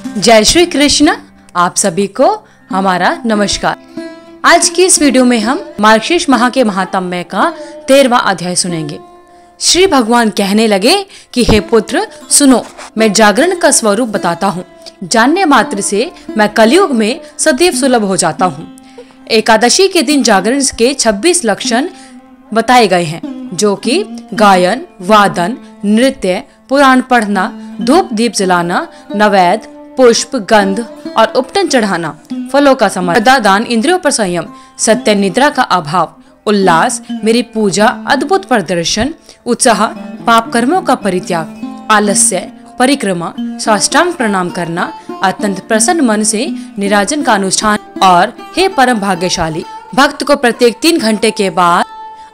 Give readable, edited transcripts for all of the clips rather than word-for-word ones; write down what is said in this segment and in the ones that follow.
जय श्री कृष्ण। आप सभी को हमारा नमस्कार। आज की इस वीडियो में हम मार्गशीर्ष माह के महात्म्य का 13वां अध्याय सुनेंगे। श्री भगवान कहने लगे कि हे पुत्र सुनो, मैं जागरण का स्वरूप बताता हूँ। जानने मात्र से मैं कलयुग में सदैव सुलभ हो जाता हूँ। एकादशी के दिन जागरण के 26 लक्षण बताए गए हैं, जो कि गायन, वादन, नृत्य, पुराण पढ़ना, धूप दीप जलाना, नैवेद्य, पुष्प, गंध और उपटन चढ़ाना, फलों का समर्पण, दान, इंद्रियों पर संयम, सत्य निद्रा का अभाव, उल्लास, मेरी पूजा, अद्भुत प्रदर्शन, उत्साह, पाप कर्मों का परित्याग, आलस्य, परिक्रमा, साष्टांग प्रणाम करना, अत्यंत प्रसन्न मन से निराजन का अनुष्ठान और हे परम भाग्यशाली भक्त को प्रत्येक 3 घंटे के बाद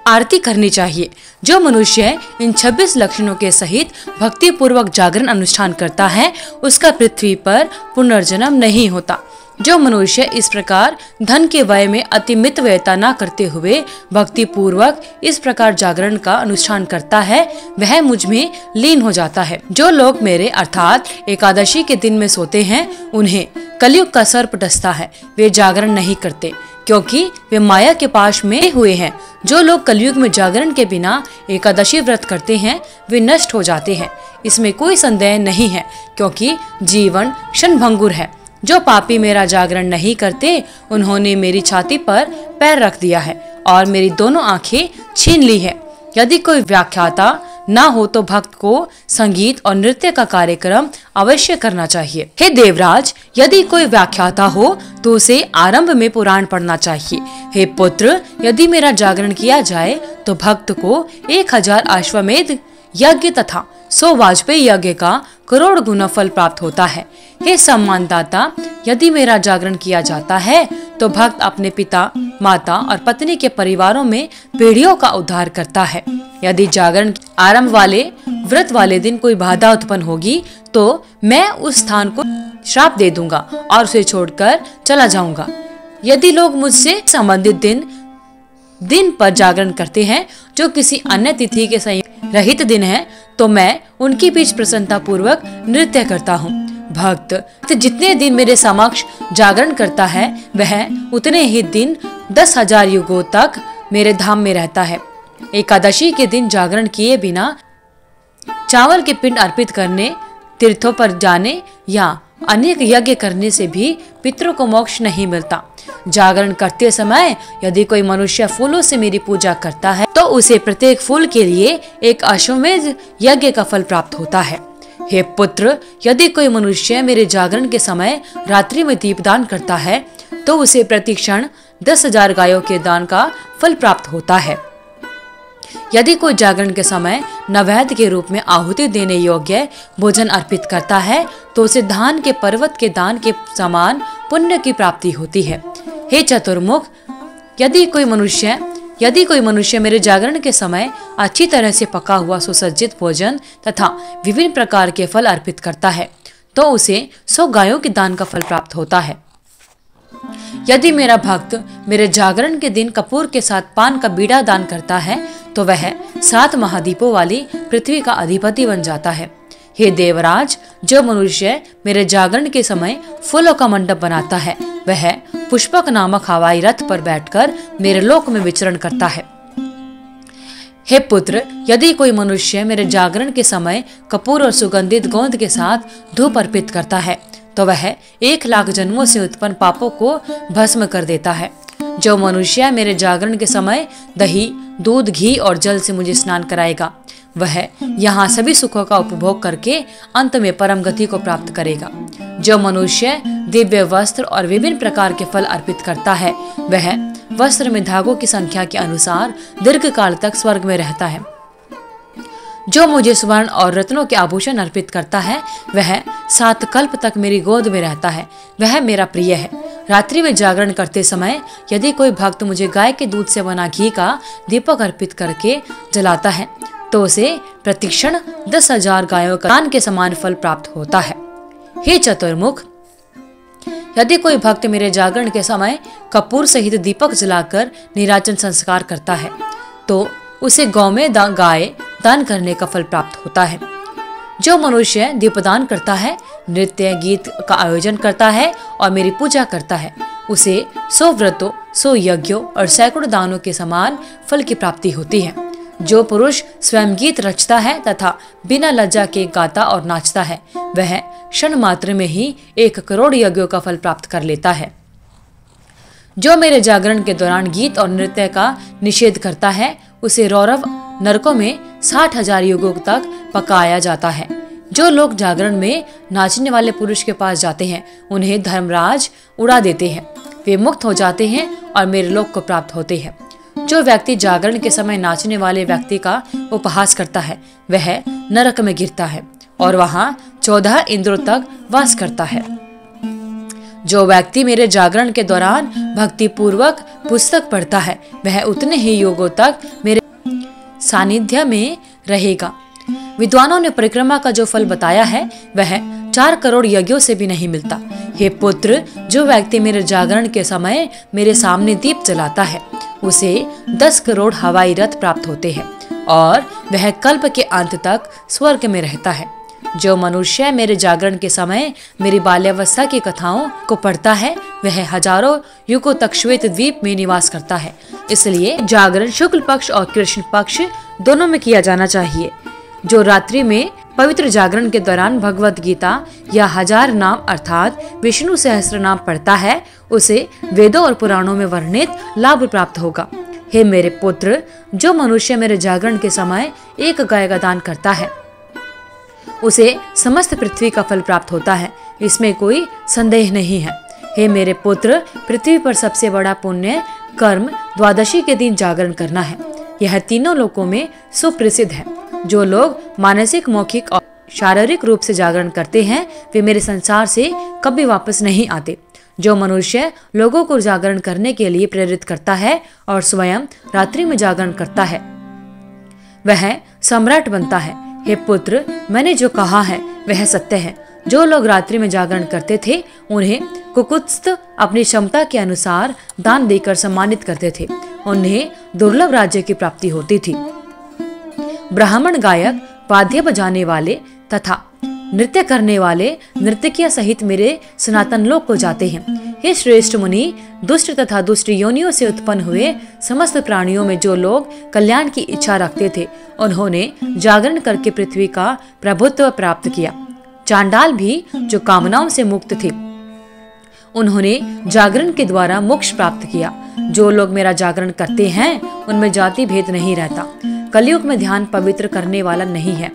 आरती करनी चाहिए। जो मनुष्य इन 26 लक्षणों के सहित भक्ति पूर्वक जागरण अनुष्ठान करता है, उसका पृथ्वी पर पुनर्जन्म नहीं होता। जो मनुष्य इस प्रकार धन के व्यय में अतिमित व्ययता न करते हुए भक्ति पूर्वक इस प्रकार जागरण का अनुष्ठान करता है, वह मुझ में लीन हो जाता है। जो लोग मेरे अर्थात एकादशी के दिन में सोते हैं, उन्हें कलयुग का सर्प डसता है। वे जागरण नहीं करते क्योंकि वे माया के पाश में हुए हैं। जो लोग कलयुग में जागरण के बिना एकादशी व्रत करते हैं, वे नष्ट हो जाते हैं। इसमें कोई संदेह नहीं है, क्योंकि जीवन क्षणभंगुर है। जो पापी मेरा जागरण नहीं करते, उन्होंने मेरी छाती पर पैर रख दिया है और मेरी दोनों आंखें छीन ली है। यदि कोई व्याख्याता ना हो तो भक्त को संगीत और नृत्य का कार्यक्रम अवश्य करना चाहिए। हे देवराज, यदि कोई व्याख्याता हो तो उसे आरंभ में पुराण पढ़ना चाहिए। हे पुत्र, यदि मेरा जागरण किया जाए तो भक्त को 1000 अश्वमेध यज्ञ तथा 100 वाजपेयी यज्ञ का करोड़ गुना फल प्राप्त होता है। हे सम्मानदाता, यदि मेरा जागरण किया जाता है तो भक्त अपने पिता, माता और पत्नी के परिवारों में पीढ़ियों का उद्धार करता है। यदि जागरण आरंभ वाले व्रत वाले दिन कोई बाधा उत्पन्न होगी तो मैं उस स्थान को श्राप दे दूंगा और उसे छोड़कर चला जाऊंगा। यदि लोग मुझसे संबंधित दिन पर जागरण करते हैं जो किसी अन्य तिथि के रहित दिन है, तो मैं उनके बीच प्रसन्नता पूर्वक नृत्य करता हूँ। भक्त जितने दिन मेरे समक्ष जागरण करता है, वह उतने ही दिन 10,000 युगों तक मेरे धाम में रहता है। एकादशी के दिन जागरण किए बिना चावल के पिंड अर्पित करने, तीर्थों पर जाने या अनेक यज्ञ करने से भी पितरों को मोक्ष नहीं मिलता। जागरण करते समय यदि कोई मनुष्य फूलों से मेरी पूजा करता है, तो उसे प्रत्येक फूल के लिए 1 अश्वमेध यज्ञ का फल प्राप्त होता है। हे पुत्र, यदि कोई मनुष्य मेरे जागरण के समय रात्रि में दीपदान करता है, तो उसे प्रतिक्षण 10,000 गायों के दान का फल प्राप्त होता है। यदि कोई जागरण के समय नैवेद्य के रूप में आहुति देने योग्य भोजन अर्पित करता है, तो उसे धान के पर्वत के दान के समान पुण्य की प्राप्ति होती है। हे चतुर्मुख, यदि कोई मनुष्य मेरे जागरण के समय अच्छी तरह से पका हुआ सुसज्जित भोजन तथा विभिन्न प्रकार के फल अर्पित करता है, तो उसे 100 गायों के दान का फल प्राप्त होता है। यदि मेरा भक्त मेरे जागरण के दिन कपूर के साथ पान का बीड़ा दान करता है, तो वह 7 महाद्वीपों वाली पृथ्वी का अधिपति बन जाता है। हे देवराज, जो मनुष्य मेरे जागरण के समय फूलों का मंडप बनाता है, वह पुष्पक नामक हवाई रथ पर बैठकर मेरे लोक में विचरण करता है। हे पुत्र, यदि कोई मनुष्य मेरे जागरण के समय कपूर और सुगंधित गोंद के साथ धूप अर्पित करता है, तो वह 1,00,000 जन्मों से उत्पन्न पापों को भस्म कर देता है। जो मनुष्य मेरे जागरण के समय दही, दूध, घी और जल से मुझे स्नान कराएगा, वह यहाँ सभी सुखों का उपभोग करके अंत में परम गति को प्राप्त करेगा। जो मनुष्य दिव्य वस्त्र और विभिन्न प्रकार के फल अर्पित करता है, वह वस्त्र में धागों की संख्या के अनुसार दीर्घ काल तक स्वर्ग में रहता है। जो मुझे स्वर्ण और रत्नों के आभूषण अर्पित करता है, वह 7 कल्प तक मेरी गोद में रहता है। वह मेरा प्रिय है। रात्रि में जागरण करते समय यदि कोई भक्त मुझे गाय के दूध से बना घी का दीपक अर्पित करके जलाता है, तो उसे प्रतिक्षण 10,000 गायों का दान के समान फल प्राप्त होता है। हे चतुर्मुख, यदि कोई भक्त मेरे जागरण के समय कपूर सहित दीपक जलाकर निराजन संस्कार करता है, तो उसे गौ में गाय दान करने का फल प्राप्त होता है। जो मनुष्य दीपदान करता है, नृत्य गीत का आयोजन करता है और मेरी पूजा करता है, उसे 100 व्रतों, 100 यज्ञों और सैकड़ों दानों के समान फल की प्राप्ति होती है। जो पुरुष स्वयं गीत रचता है तथा बिना लज्जा के गाता और नाचता है, वह क्षण मात्र में ही 1 करोड़ यज्ञों का फल प्राप्त कर लेता है। जो मेरे जागरण के दौरान गीत और नृत्य का निषेध करता है, उसे रौरव नरकों में 60,000 युगों तक पकाया जाता है। जो लोग जागरण में नाचने वाले पुरुष के पास जाते हैं, उन्हें धर्मराज उड़ा देते हैं, वे मुक्त हो जाते हैं और मेरे लोक को प्राप्त होते हैं। जो व्यक्ति जागरण के समय नाचने वाले व्यक्ति का उपहास करता है, वह नरक में गिरता है और वहाँ 14 इंद्रों तक वास करता है। जो व्यक्ति मेरे जागरण के दौरान भक्ति पूर्वक पुस्तक पढ़ता है, वह उतने ही युगों तक मेरे सानिध्य में रहेगा। विद्वानों ने परिक्रमा का जो फल बताया है, वह 4 करोड़ यज्ञों से भी नहीं मिलता। हे पुत्र, जो व्यक्ति मेरे जागरण के समय मेरे सामने दीप जलाता है, उसे 10 करोड़ हवाई रथ प्राप्त होते हैं और वह कल्प के अंत तक स्वर्ग में रहता है। जो मनुष्य मेरे जागरण के समय मेरी बाल्यावस्था की कथाओं को पढ़ता है, वह हजारों युगों तक श्वेत द्वीप में निवास करता है। इसलिए जागरण शुक्ल पक्ष और कृष्ण पक्ष दोनों में किया जाना चाहिए। जो रात्रि में पवित्र जागरण के दौरान भगवत गीता या 1000 नाम अर्थात विष्णु सहस्त्र नाम पढ़ता है, उसे वेदों और पुराणों में वर्णित लाभ प्राप्त होगा। हे मेरे पुत्र, जो मनुष्य मेरे जागरण के समय 1 गाय का दान करता है, उसे समस्त पृथ्वी का फल प्राप्त होता है, इसमें कोई संदेह नहीं है। हे मेरे पुत्र, पृथ्वी पर सबसे बड़ा पुण्य कर्म द्वादशी के दिन जागरण करना है। यह तीनों लोकों में सुप्रसिद्ध है। जो लोग मानसिक, मौखिक और शारीरिक रूप से जागरण करते हैं, वे मेरे संसार से कभी वापस नहीं आते। जो मनुष्य लोगों को जागरण करने के लिए प्रेरित करता है और स्वयं रात्रि में जागरण करता है, वह सम्राट बनता है। हे पुत्र, मैंने जो कहा है वह सत्य है। जो लोग रात्रि में जागरण करते थे, उन्हें कुकुत्स्थ अपनी क्षमता के अनुसार दान देकर सम्मानित करते थे। उन्हें दुर्लभ राज्य की प्राप्ति होती थी। ब्राह्मण गायक, वाद्य बजाने वाले तथा नृत्य करने वाले नर्तकियां सहित मेरे सनातन लोक को जाते हैं। हे श्रेष्ठ मुनि, दुष्ट तथा दुष्ट योनियों से उत्पन्न हुए समस्त प्राणियों में जो लोग कल्याण की इच्छा रखते थे, उन्होंने जागरण करके पृथ्वी का प्रभुत्व प्राप्त किया। चांडाल भी जो कामनाओं से मुक्त थे, उन्होंने जागरण के द्वारा मोक्ष प्राप्त किया। जो लोग मेरा जागरण करते हैं, उनमें जाति भेद नहीं रहता। कलयुग में ध्यान पवित्र करने वाला नहीं है।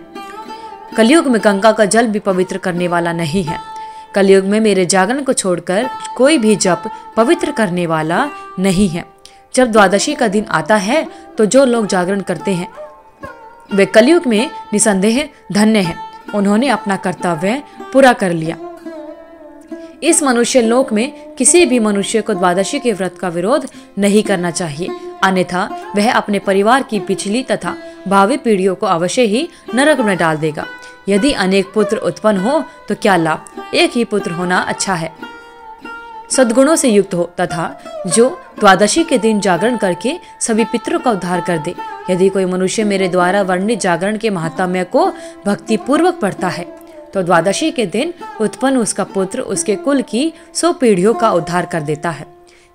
कलयुग में गंगा का जल भी पवित्र करने वाला नहीं है। कलयुग में मेरे जागरण को छोड़कर कोई भी जप पवित्र करने वाला नहीं है। जब द्वादशी का दिन आता है, तो जो लोग जागरण करते हैं, वे कलयुग में निसंदेह धन्य हैं। उन्होंने अपना कर्तव्य पूरा कर लिया। इस मनुष्य लोक में किसी भी मनुष्य को द्वादशी के व्रत का विरोध नहीं करना चाहिए, अन्यथा वह अपने परिवार की पिछली तथा भावी पीढ़ियों को अवश्य ही नरक में डाल देगा। यदि अनेक पुत्र उत्पन्न हो तो क्या लाभ, एक ही पुत्र होना अच्छा है। सद्गुणों से युक्त हो तथा जो द्वादशी के दिन जागरण करके सभी पितरों का उद्धार कर दे। यदि कोई मनुष्य मेरे द्वारा वर्णित जागरण के महात्म्य को भक्ति पूर्वक पढ़ता है, तो द्वादशी के दिन उत्पन्न उसका पुत्र उसके कुल की 100 पीढ़ियों का उद्धार कर देता है।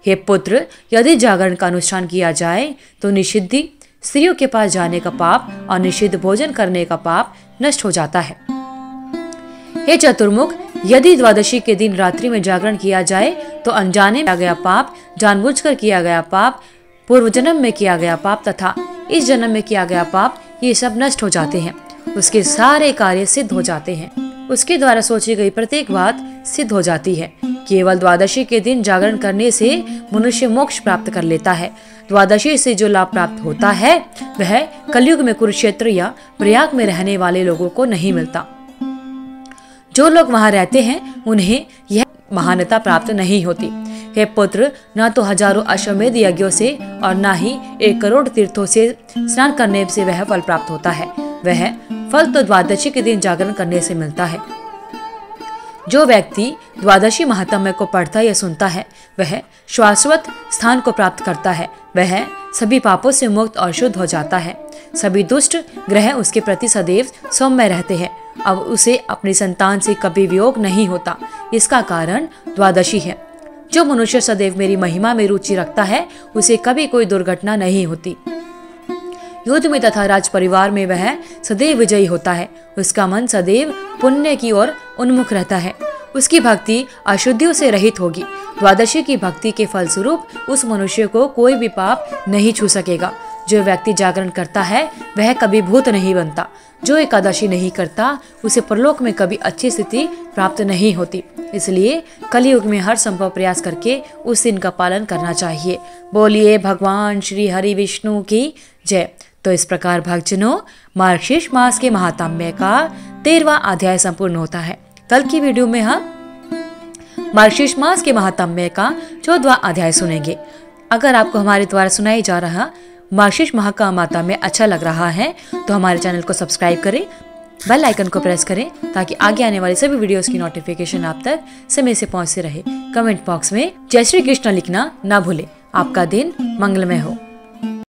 हे पुत्र, यदि जागरण का अनुष्ठान किया जाए तो निषिद्ध स्त्रियों के पास जाने का पाप और निषिद्ध भोजन करने का पाप नष्ट हो जाता है। हे चतुर्मुख, यदि द्वादशी के दिन रात्रि में जागरण किया जाए तो अनजाने में किया गया पाप, जानबूझकर किया गया पाप, पूर्व जन्म में किया गया पाप तथा इस जन्म में किया गया पाप, ये सब नष्ट हो जाते हैं। उसके सारे कार्य सिद्ध हो जाते हैं। उसके द्वारा सोची गई प्रत्येक बात सिद्ध हो जाती है। केवल द्वादशी के दिन जागरण करने से मनुष्य मोक्ष प्राप्त कर लेता है। द्वादशी से जो लाभ प्राप्त होता है, वह कलयुग में कुरुक्षेत्र या प्रयाग में रहने वाले लोगों को नहीं मिलता। जो लोग वहां रहते हैं, उन्हें यह महानता प्राप्त नहीं होती। हे पुत्र, न तो हजारों अश्वमेध यज्ञों से और न ही 1 करोड़ तीर्थों से स्नान करने से वह फल प्राप्त होता है। वह फल तो द्वादशी के दिन जागरण करने से मिलता है। जो व्यक्ति द्वादशी महात्म्य को पढ़ता या सुनता है, वह शाश्वत स्थान को प्राप्त करता है। वह सभी पापों से मुक्त और शुद्ध हो जाता है। सभी दुष्ट ग्रह उसके प्रति सदैव सौम्य रहते हैं अब उसे अपनी संतान से कभी वियोग नहीं होता। इसका कारण द्वादशी है। जो मनुष्य सदैव मेरी महिमा में रुचि रखता है उसे कभी कोई दुर्घटना नहीं होती। युद्ध में तथा राज परिवार में वह सदैव विजयी होता है। उसका मन सदैव पुण्य की ओर उन्मुख रहता है। उसकी भक्ति अशुद्धियों से रहित होगी। द्वादशी की भक्ति के फलस्वरूप उस मनुष्य को कोई भी पाप नहीं छू सकेगा। जो व्यक्ति जागरण करता है वह कभी भूत नहीं बनता। जो एकादशी नहीं करता उसे परलोक में कभी अच्छी स्थिति प्राप्त नहीं होती। इसलिए कलयुग में हर संभव प्रयास करके उस दिन का पालन करना चाहिए। बोलिए भगवान श्री हरि विष्णु की जय। तो इस प्रकार भक्तजनों, मार्गशीर्ष मास के महात्म्य का 13वां अध्याय संपूर्ण होता है। कल की वीडियो में हम मार्गशीर्ष मास के महात्म्य का 14वां अध्याय सुनेंगे। अगर आपको हमारे द्वारा सुनाई जा रहा मार्गशीर्ष माह का महात्म्य अच्छा लग रहा है तो हमारे चैनल को सब्सक्राइब करें, बेल आइकन को प्रेस करें ताकि आगे आने वाली सभी वीडियोस की नोटिफिकेशन आप तक समय से पहुंचती रहे। कमेंट बॉक्स में जय श्री कृष्ण लिखना ना भूलें। आपका दिन मंगलमय हो।